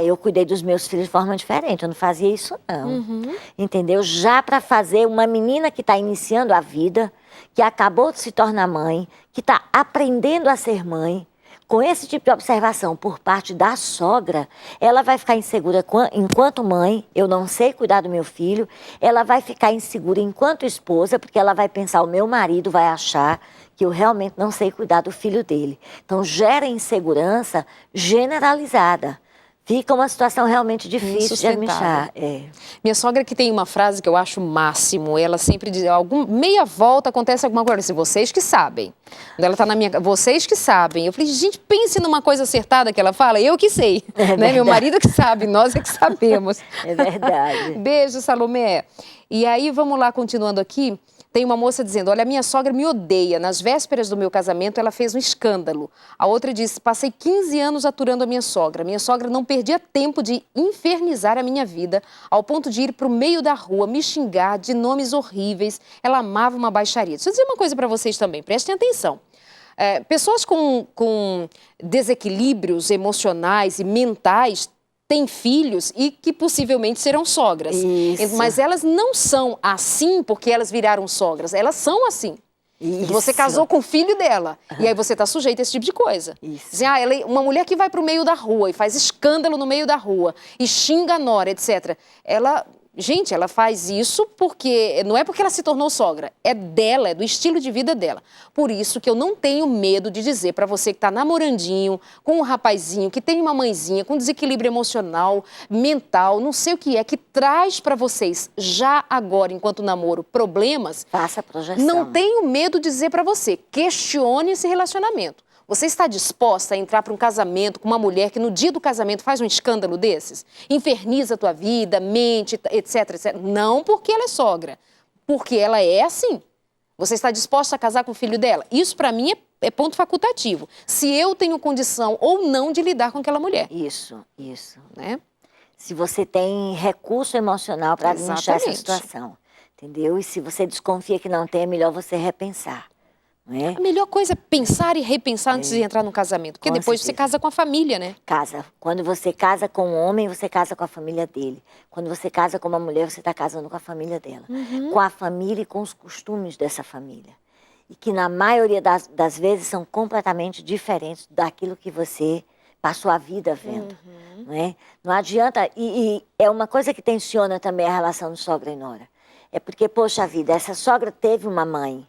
B: Eu cuidei dos meus filhos de forma diferente, eu não fazia isso não. Entendeu? Já para fazer uma menina que está iniciando a vida, que acabou de se tornar mãe, que está aprendendo a ser mãe, com esse tipo de observação por parte da sogra, ela vai ficar insegura enquanto mãe, eu não sei cuidar do meu filho, ela vai ficar insegura enquanto esposa, porque ela vai pensar, o meu marido vai achar que eu realmente não sei cuidar do filho dele. Então, gera insegurança generalizada. Fica uma situação realmente difícil de administrar.
A: Minha sogra que tem uma frase que eu acho o máximo, ela sempre diz, meia volta acontece alguma coisa, assim, vocês que sabem. Quando ela tá na minha, vocês que sabem. Eu falei, gente, pense numa coisa acertada que ela fala, eu que sei. Né? Meu marido que sabe, nós é que sabemos.
B: É verdade.
A: Beijo, Salomé. E aí, vamos lá, continuando aqui. Tem uma moça dizendo, olha, a minha sogra me odeia. Nas vésperas do meu casamento, ela fez um escândalo. A outra disse, passei 15 anos aturando a minha sogra. Minha sogra não perdia tempo de infernizar a minha vida, ao ponto de ir para o meio da rua, me xingar de nomes horríveis. Ela amava uma baixaria. Deixa eu dizer uma coisa para vocês também, prestem atenção. Pessoas com desequilíbrios emocionais e mentais têm filhos e que possivelmente serão sogras.
B: Isso.
A: Mas elas não são assim porque elas viraram sogras. Elas são assim.
B: Isso.
A: Você casou com o filho dela. E aí você está sujeito a esse tipo de coisa.
B: Isso.
A: Ela é uma mulher que vai para o meio da rua e faz escândalo no meio da rua e xinga a nora, etc. Gente, ela faz isso porque não é porque ela se tornou sogra, é dela, é do estilo de vida dela. Por isso que eu não tenho medo de dizer para você que está namorandinho com um rapazinho que tem uma mãezinha com desequilíbrio emocional, mental, não sei o que traz para vocês já agora, enquanto namoro, problemas.
B: Faça a projeção.
A: Não tenho medo de dizer para você, questione esse relacionamento. Você está disposta a entrar para um casamento com uma mulher que no dia do casamento faz um escândalo desses? Inferniza a tua vida, mente, etc, etc. Não porque ela é sogra, porque ela é assim. Você está disposta a casar com o filho dela? Isso para mim é ponto facultativo. Se eu tenho condição ou não de lidar com aquela mulher.
B: Isso.
A: Né?
B: Se você tem recurso emocional para administrar essa
A: Exatamente.
B: situação, entendeu? E se você desconfia que não tem, é melhor você repensar.
A: A melhor coisa é pensar e repensar antes de entrar no casamento. Porque
B: Com
A: depois
B: certeza.
A: você casa com a família, né?
B: Casa. Quando você casa com um homem, você casa com a família dele. Quando você casa com uma mulher, você está casando com a família dela. Com a família e com os costumes dessa família. E que na maioria das vezes são completamente diferentes daquilo que você passou a vida vendo. Não adianta... E é uma coisa que tensiona também a relação de sogra e nora. É porque, poxa vida, essa sogra teve uma mãe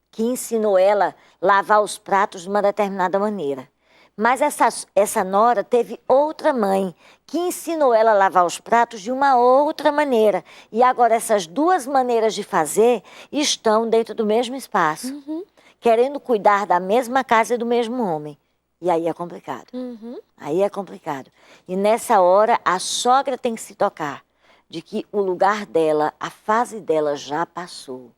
B: que ensinou ela a lavar os pratos de uma determinada maneira. Mas essa nora teve outra mãe que ensinou ela a lavar os pratos de uma outra maneira. E agora essas duas maneiras de fazer estão dentro do mesmo espaço, querendo cuidar da mesma casa e do mesmo homem. E aí é complicado. Aí é complicado. E nessa hora a sogra tem que se tocar de que o lugar dela, a fase dela já passou.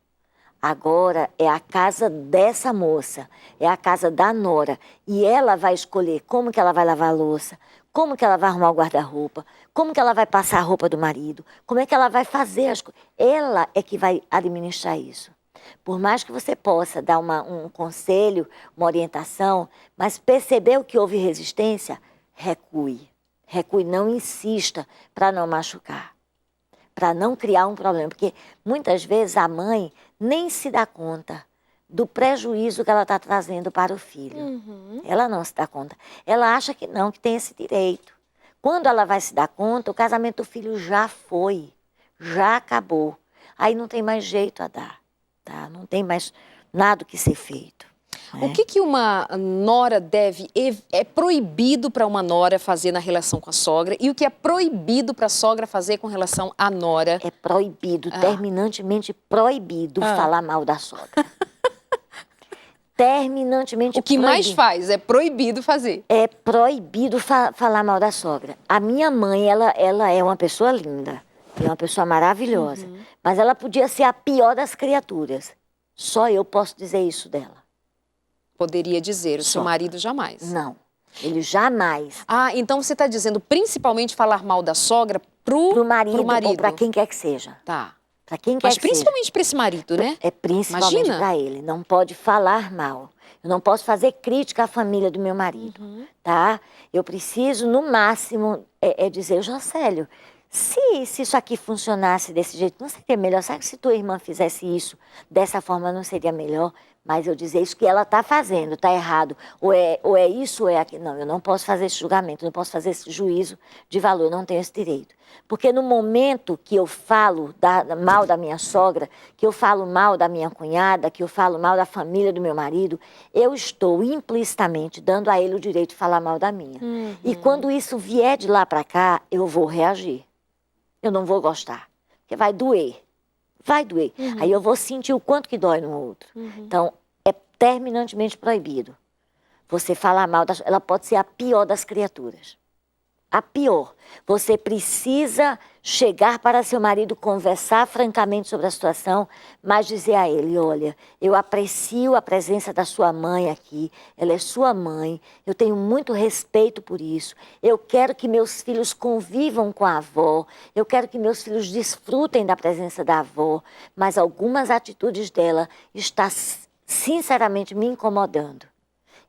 B: Agora é a casa dessa moça, é a casa da nora. E ela vai escolher como que ela vai lavar a louça, como que ela vai arrumar o guarda-roupa, como que ela vai passar a roupa do marido, como é que ela vai fazer as coisas. Ela é que vai administrar isso. Por mais que você possa dar um conselho, uma orientação, mas percebeu que houve resistência, recue. Recue, não insista para não machucar, para não criar um problema. Porque muitas vezes a mãe nem se dá conta do prejuízo que ela está trazendo para o filho. Ela não se dá conta. Ela acha que não, que tem esse direito. Quando ela vai se dar conta, o casamento do filho já foi, já acabou. Aí não tem mais jeito a dar, tá? Não tem mais nada que ser feito.
A: O que uma nora é proibido para uma nora fazer na relação com a sogra e o que é proibido para a sogra fazer com relação à nora?
B: É proibido, terminantemente proibido falar mal da sogra. Terminantemente
A: O que
B: proibido.
A: mais faz é proibido fazer.
B: É proibido falar mal da sogra. A minha mãe, ela é uma pessoa linda, é uma pessoa maravilhosa, mas ela podia ser a pior das criaturas. Só eu posso dizer isso dela.
A: Poderia dizer, o seu marido jamais.
B: Não, ele jamais.
A: Então você está dizendo principalmente falar mal da sogra pro
B: marido. Ou para quem quer que seja.
A: Tá.
B: Para quem quer
A: Mas
B: que seja.
A: principalmente para esse marido, né?
B: É principalmente para ele. Não pode falar mal. Eu não posso fazer crítica à família do meu marido, tá? Eu preciso, no máximo, dizer, Jocélio, se isso aqui funcionasse desse jeito, não seria melhor? Sabe que se tua irmã fizesse isso dessa forma, não seria melhor? Mas eu dizer isso que ela está fazendo, está errado, ou é isso, ou é aquilo. Não, eu não posso fazer esse julgamento, eu não posso fazer esse juízo de valor, eu não tenho esse direito. Porque no momento que eu falo mal da minha sogra, que eu falo mal da minha cunhada, que eu falo mal da família do meu marido, eu estou implicitamente dando a ele o direito de falar mal da minha. E quando isso vier de lá para cá, eu vou reagir. Eu não vou gostar, porque vai doer. Vai doer. Aí eu vou sentir o quanto que dói no outro. Então, é terminantemente proibido. Você falar mal, ela pode ser a pior das criaturas. A pior. Você precisa chegar para seu marido, conversar francamente sobre a situação, mas dizer a ele, olha, eu aprecio a presença da sua mãe aqui, ela é sua mãe, eu tenho muito respeito por isso, eu quero que meus filhos convivam com a avó, eu quero que meus filhos desfrutem da presença da avó, mas algumas atitudes dela estão sinceramente me incomodando.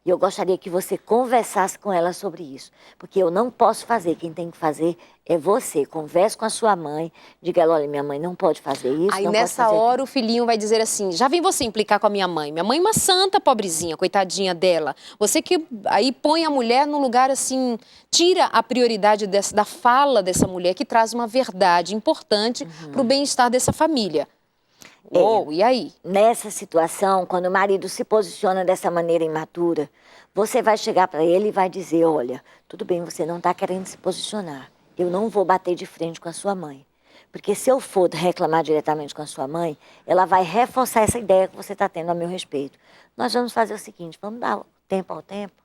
B: E eu gostaria que você conversasse com ela sobre isso. Porque eu não posso fazer, quem tem que fazer é você. Converse com a sua mãe, diga ela, olha, minha mãe não pode fazer isso.
A: Aí
B: não
A: nessa
B: pode fazer
A: hora o filhinho vai dizer assim, já vem você implicar com a minha mãe é uma santa, pobrezinha, coitadinha dela. Você que aí põe a mulher no lugar assim, tira a prioridade da fala dessa mulher que traz uma verdade importante para o bem-estar dessa família. E aí?
B: Nessa situação, quando o marido se posiciona dessa maneira imatura, você vai chegar para ele e vai dizer, olha, tudo bem, você não está querendo se posicionar. Eu não vou bater de frente com a sua mãe. Porque se eu for reclamar diretamente com a sua mãe, ela vai reforçar essa ideia que você está tendo a meu respeito. Nós vamos fazer o seguinte, vamos dar tempo ao tempo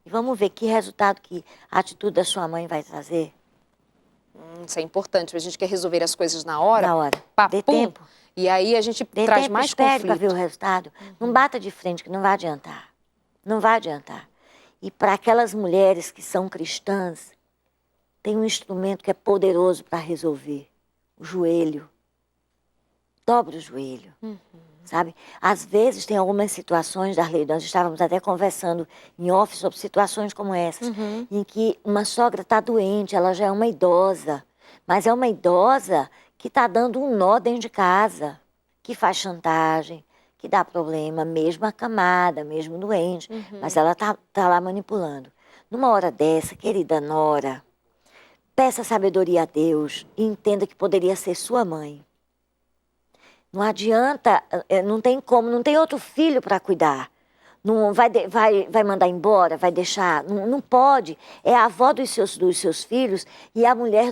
B: e vamos ver que resultado que a atitude da sua mãe vai trazer.
A: Isso é importante, a gente quer resolver as coisas na hora.
B: Na hora, dê
A: Papum,
B: tempo.
A: E aí a gente
B: Dê
A: traz
B: tempo,
A: mais
B: espere
A: conflito.
B: para ver o resultado. Não bata de frente, que não vai adiantar. Não vai adiantar. E para aquelas mulheres que são cristãs, tem um instrumento que é poderoso para resolver. O joelho. Dobre o joelho. Sabe? Às vezes tem algumas situações, Darley, nós estávamos até conversando em off sobre situações como essas, em que uma sogra está doente, ela já é uma idosa, mas é uma idosa que está dando um nó dentro de casa, que faz chantagem, que dá problema, mesmo acamada, mesmo doente, mas ela tá lá manipulando. Numa hora dessa, querida nora, peça sabedoria a Deus e entenda que poderia ser sua mãe. Não adianta, não tem como, não tem outro filho para cuidar. Não vai mandar embora, vai deixar, não pode. É a avó dos seus filhos e a mulher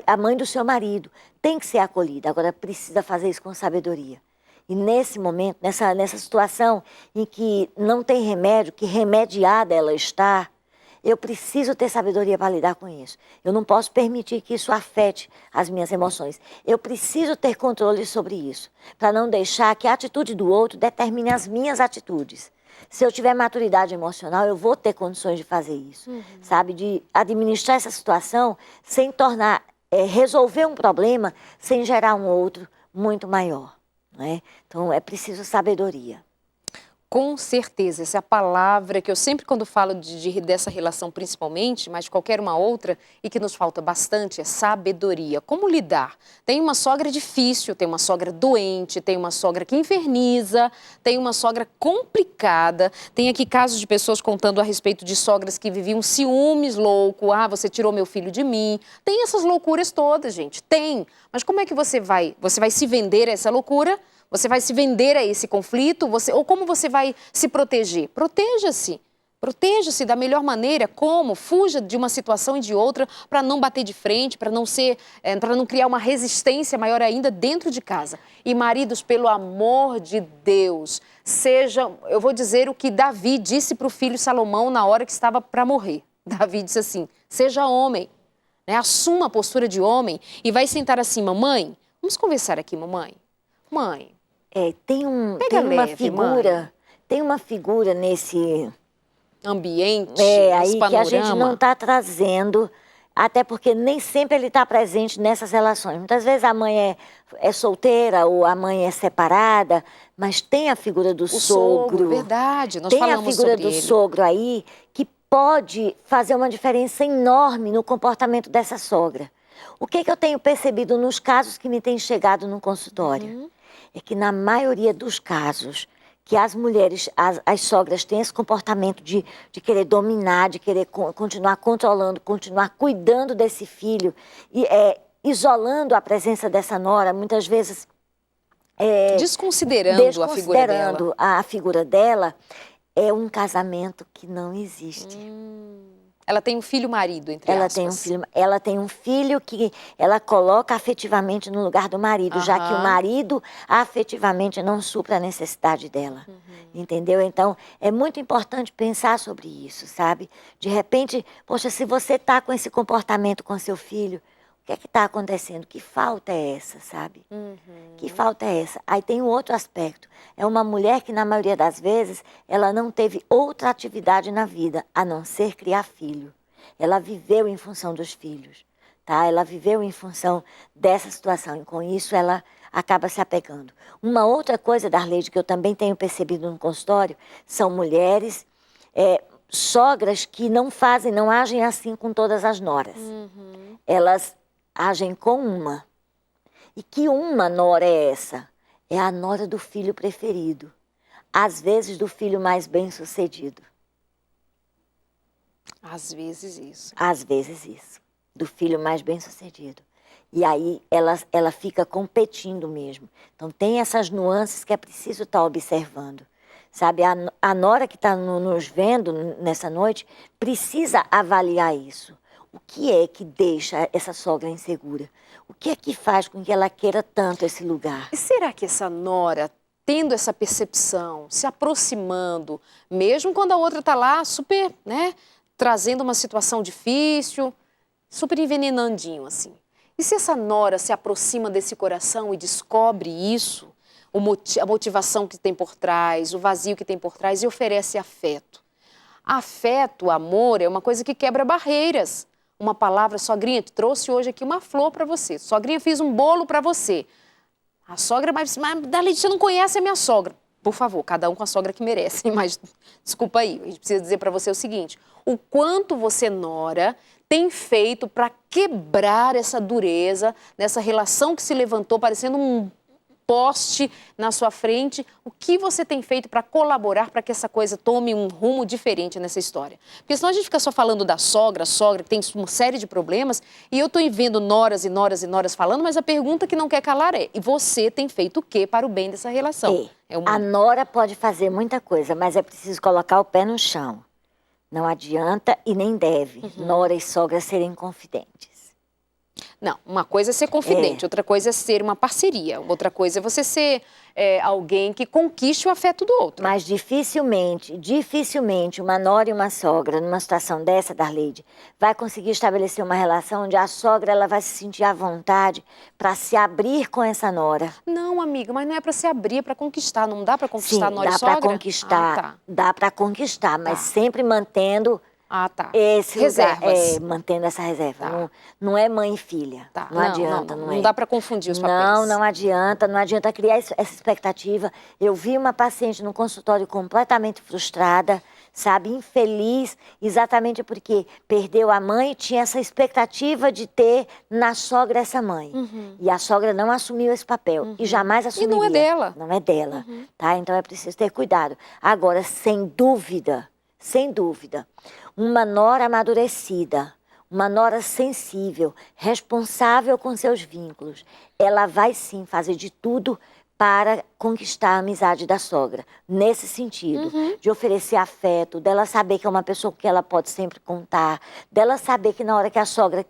B: a mãe do seu marido. Tem que ser acolhida, agora precisa fazer isso com sabedoria. E nesse momento, nessa situação em que não tem remédio, que remediada ela está, eu preciso ter sabedoria para lidar com isso. Eu não posso permitir que isso afete as minhas emoções. Eu preciso ter controle sobre isso, para não deixar que a atitude do outro determine as minhas atitudes. Se eu tiver maturidade emocional, eu vou ter condições de fazer isso, sabe? De administrar essa situação sem resolver um problema sem gerar um outro muito maior, não é? Então, é preciso sabedoria.
A: Com certeza, essa é a palavra que eu sempre, quando falo dessa relação principalmente, mas de qualquer uma outra, e que nos falta bastante, é sabedoria. Como lidar? Tem uma sogra difícil, tem uma sogra doente, tem uma sogra que inferniza, tem uma sogra complicada. Tem aqui casos de pessoas contando a respeito de sogras que viviam ciúmes louco. Ah, você tirou meu filho de mim. Tem essas loucuras todas, gente. Tem. Mas como é que você vai se vender a essa loucura? Você vai se vender a esse conflito? Ou como você vai se proteger? Proteja-se. Proteja-se da melhor maneira. Como? Fuja de uma situação e de outra para não bater de frente, para não criar uma resistência maior ainda dentro de casa. E maridos, pelo amor de Deus, eu vou dizer o que Davi disse para o filho Salomão na hora que estava para morrer. Davi disse assim, seja homem, né? Assuma a postura de homem e vai sentar assim, mamãe, vamos conversar aqui, mamãe. Mãe.
B: Tem uma figura nesse
A: ambiente,
B: aí que a gente não está trazendo, até porque nem sempre ele está presente nessas relações. Muitas vezes a mãe é solteira ou a mãe é separada, mas tem a figura do sogro.
A: Verdade, nós falamos sobre ele.
B: Tem a figura do sogro aí que pode fazer uma diferença enorme no comportamento dessa sogra. O que eu tenho percebido nos casos que me têm chegado no consultório? É que na maioria dos casos, que as mulheres, as sogras têm esse comportamento de querer dominar, de querer continuar controlando, continuar cuidando desse filho, e isolando a presença dessa nora, muitas vezes
A: desconsiderando a figura dela.
B: A figura dela, é um casamento que não existe.
A: Ela tem um filho-marido, entre aspas.
B: Ela tem um filho que ela coloca afetivamente no lugar do marido, já que o marido afetivamente não supra a necessidade dela. Entendeu? Então, é muito importante pensar sobre isso, sabe? De repente, poxa, se você está com esse comportamento com seu filho, o que é que está acontecendo? Que falta é essa, sabe? Que falta é essa? Aí tem um outro aspecto. É uma mulher que, na maioria das vezes, ela não teve outra atividade na vida, a não ser criar filho. Ela viveu em função dos filhos, tá? Ela viveu em função dessa situação e, com isso, ela acaba se apegando. Uma outra coisa, Darleide, que eu também tenho percebido no consultório, são mulheres, sogras que não agem assim com todas as noras. Elas agem com uma. E que uma nora é essa? É a nora do filho preferido. Às vezes do filho mais bem-sucedido.
A: Às vezes isso.
B: Às vezes isso. Do filho mais bem-sucedido. E aí ela fica competindo mesmo. Então tem essas nuances que é preciso estar observando. Sabe, a nora que está nos vendo nessa noite precisa avaliar isso. O que é que deixa essa sogra insegura? O que é que faz com que ela queira tanto esse lugar?
A: E será que essa nora, tendo essa percepção, se aproximando, mesmo quando a outra está lá super, né, trazendo uma situação difícil, super envenenandinho assim. E se essa nora se aproxima desse coração e descobre isso, a motivação que tem por trás, o vazio que tem por trás, e oferece afeto? Afeto, amor, é uma coisa que quebra barreiras. Uma palavra, sogrinha, trouxe hoje aqui uma flor para você. Sogrinha, fiz um bolo para você. A sogra, mas Darleide, você não conhece a minha sogra. Por favor, cada um com a sogra que merece. Mas, desculpa aí, a gente precisa dizer para você o seguinte. O quanto você, nora, tem feito para quebrar essa dureza, nessa relação que se levantou parecendo um poste na sua frente, o que você tem feito para colaborar para que essa coisa tome um rumo diferente nessa história? Porque senão a gente fica só falando da sogra que tem uma série de problemas, e eu estou vendo noras e noras e noras falando, mas a pergunta que não quer calar é, e você tem feito o que para o bem dessa relação?
B: A nora pode fazer muita coisa, mas é preciso colocar o pé no chão. Não adianta e nem deve nora e sogra serem confidentes.
A: Não, uma coisa é ser confidente, outra coisa é ser uma parceria, outra coisa é você ser alguém que conquiste o afeto do outro.
B: Mas dificilmente uma nora e uma sogra, numa situação dessa, Darleide, vai conseguir estabelecer uma relação onde a sogra ela vai se sentir à vontade para se abrir com essa nora.
A: Não, amiga, mas não é para se abrir, é para conquistar. Não dá para conquistar
B: Sim,
A: nora e sogra?
B: Dá para conquistar, dá para conquistar, mas sempre mantendo...
A: Esse reservas.
B: Mantendo essa reserva. Não é mãe e filha. Não adianta, não é.
A: Não dá para confundir os papéis.
B: Não adianta criar essa expectativa. Eu vi uma paciente no consultório completamente frustrada, sabe, infeliz, exatamente porque perdeu a mãe e tinha essa expectativa de ter na sogra essa mãe. E a sogra não assumiu esse papel e jamais assumiria.
A: E não é dela.
B: Não é dela, tá? Então é preciso ter cuidado. Agora, sem dúvida, uma nora amadurecida, uma nora sensível, responsável com seus vínculos, ela vai sim fazer de tudo para conquistar a amizade da sogra, nesse sentido, de oferecer afeto, dela saber que é uma pessoa que ela pode sempre contar, dela saber que na hora que a sogra,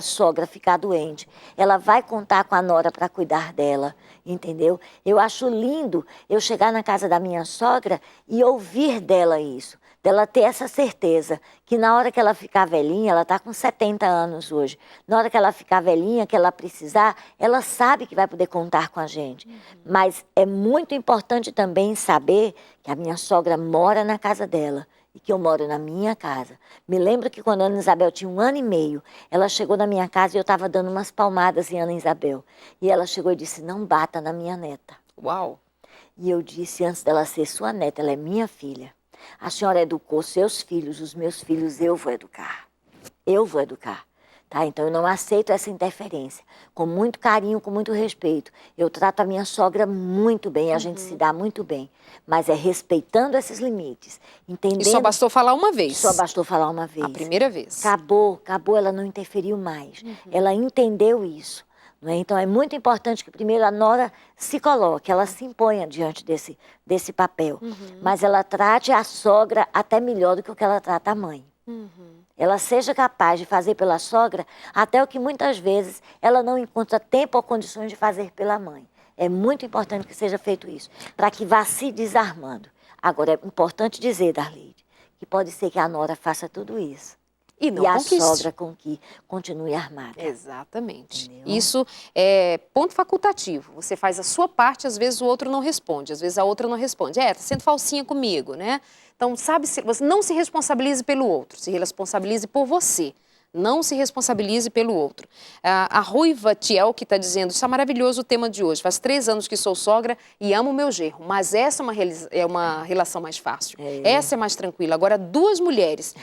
B: sogra ficar doente, ela vai contar com a nora para cuidar dela, entendeu? Eu acho lindo eu chegar na casa da minha sogra e ouvir dela isso, dela ter essa certeza que na hora que ela ficar velhinha, ela está com 70 anos hoje, na hora que ela ficar velhinha, que ela precisar, ela sabe que vai poder contar com a gente. Mas é muito importante também saber que a minha sogra mora na casa dela e que eu moro na minha casa. Me lembro que quando a Ana Isabel tinha 1 ano e meio, ela chegou na minha casa e eu estava dando umas palmadas em Ana Isabel. E ela chegou e disse, não bata na minha neta.
A: Uau!
B: E eu disse, antes dela ser sua neta, ela é minha filha. A senhora educou seus filhos, os meus filhos eu vou educar. Eu vou educar. Tá? Então, eu não aceito essa interferência. Com muito carinho, com muito respeito. Eu trato a minha sogra muito bem, a gente se dá muito bem. Mas é respeitando esses limites, entendendo...
A: E só bastou falar uma vez?
B: Só bastou falar uma vez.
A: A primeira vez.
B: Acabou, ela não interferiu mais. Ela entendeu isso. Não é? Então, é muito importante que primeiro a nora se coloque, ela se imponha diante desse papel. Mas ela trate a sogra até melhor do que o que ela trata a mãe. Ela seja capaz de fazer pela sogra até o que muitas vezes ela não encontra tempo ou condições de fazer pela mãe. É muito importante que seja feito isso, para que vá se desarmando. Agora, é importante dizer, Darleide, que pode ser que a nora faça tudo isso.
A: E não
B: a
A: conquiste.
B: sogra com que continue armada.
A: Exatamente.
B: Entendeu?
A: Isso é ponto facultativo. Você faz a sua parte, às vezes o outro não responde, às vezes a outra não responde. Tá sendo falsinha comigo, né? Então, sabe, você não se responsabilize pelo outro, se responsabilize por você. Não se responsabilize pelo outro. A Ruiva Tiel, que está dizendo, está maravilhoso o tema de hoje. Faz 3 anos que sou sogra e amo meu genro, mas essa é uma relação mais fácil. Essa é mais tranquila. Agora, 2 mulheres...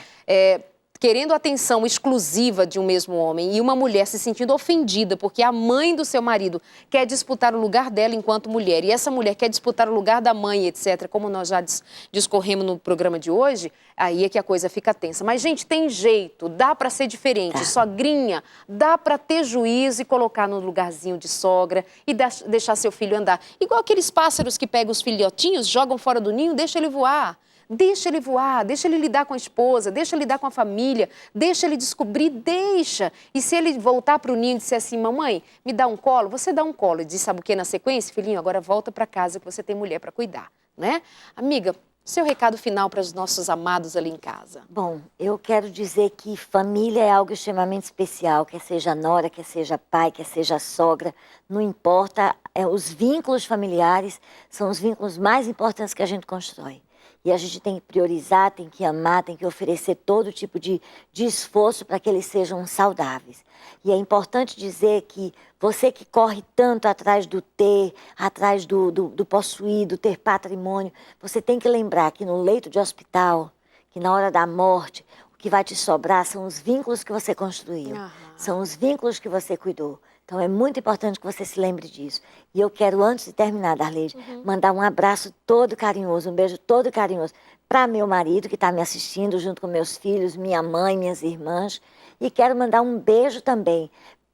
A: querendo atenção exclusiva de um mesmo homem e uma mulher se sentindo ofendida porque a mãe do seu marido quer disputar o lugar dela enquanto mulher e essa mulher quer disputar o lugar da mãe, etc., como nós já discorremos no programa de hoje, aí é que a coisa fica tensa. Mas, gente, tem jeito, dá para ser diferente. Sogrinha, dá para ter juízo e colocar no lugarzinho de sogra e deixar seu filho andar. Igual aqueles pássaros que pegam os filhotinhos, jogam fora do ninho, deixa ele voar. Deixa ele voar, deixa ele lidar com a esposa, deixa ele lidar com a família, deixa ele descobrir, deixa. E se ele voltar para o ninho e disser assim, mamãe, me dá um colo, você dá um colo. E diz, sabe o que na sequência? Filhinho, agora volta para casa que você tem mulher para cuidar, né? Amiga, seu recado final para os nossos amados ali em casa.
B: Bom, eu quero dizer que família é algo extremamente especial, quer seja nora, quer seja pai, quer seja sogra, não importa, os vínculos familiares são os vínculos mais importantes que a gente constrói. E a gente tem que priorizar, tem que amar, tem que oferecer todo tipo de esforço para que eles sejam saudáveis. E é importante dizer que você que corre tanto atrás do ter, atrás do possuir, do ter patrimônio, você tem que lembrar que no leito de hospital, que na hora da morte, o que vai te sobrar são os vínculos que você construiu, são os vínculos que você cuidou. Então, é muito importante que você se lembre disso. E eu quero, antes de terminar, Darleide, mandar um abraço todo carinhoso, um beijo todo carinhoso para meu marido, que está me assistindo, junto com meus filhos, minha mãe, minhas irmãs. E quero mandar um beijo também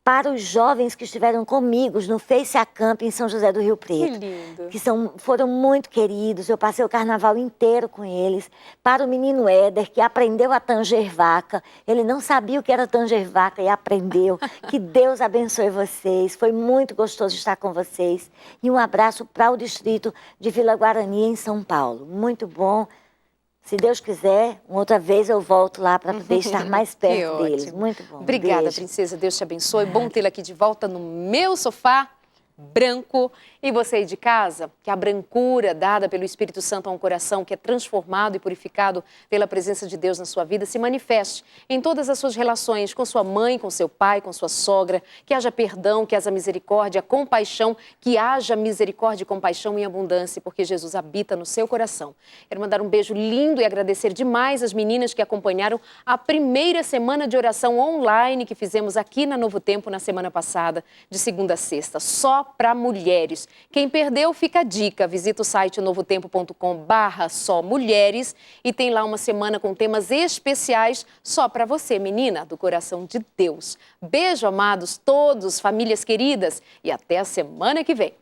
B: para os jovens que estiveram comigo no Face Acamp em São José do Rio Preto.
A: Que lindo.
B: Que foram muito queridos, eu passei o carnaval inteiro com eles. Para o menino Éder, que aprendeu a tanger vaca, ele não sabia o que era tanger vaca e aprendeu. Que Deus abençoe vocês, foi muito gostoso estar com vocês. E um abraço para o distrito de Vila Guarani, em São Paulo. Muito bom. Se Deus quiser, uma outra vez eu volto lá para poder estar mais perto deles. Muito bom.
A: Obrigada,
B: beijo.
A: princesa. Deus te abençoe. Bom tê-la aqui de volta no meu sofá branco. E você aí de casa, que a brancura dada pelo Espírito Santo a um coração que é transformado e purificado pela presença de Deus na sua vida se manifeste em todas as suas relações com sua mãe, com seu pai, com sua sogra, que haja perdão, que haja misericórdia, compaixão, que haja misericórdia e compaixão em abundância, porque Jesus habita no seu coração. Quero mandar um beijo lindo e agradecer demais as meninas que acompanharam a primeira semana de oração online que fizemos aqui na Novo Tempo na semana passada, de segunda a sexta, só para mulheres. Quem perdeu, fica a dica. Visita o site novotempo.com/só-mulheres e tem lá uma semana com temas especiais só para você, menina do coração de Deus. Beijo, amados todos, famílias queridas, e até a semana que vem.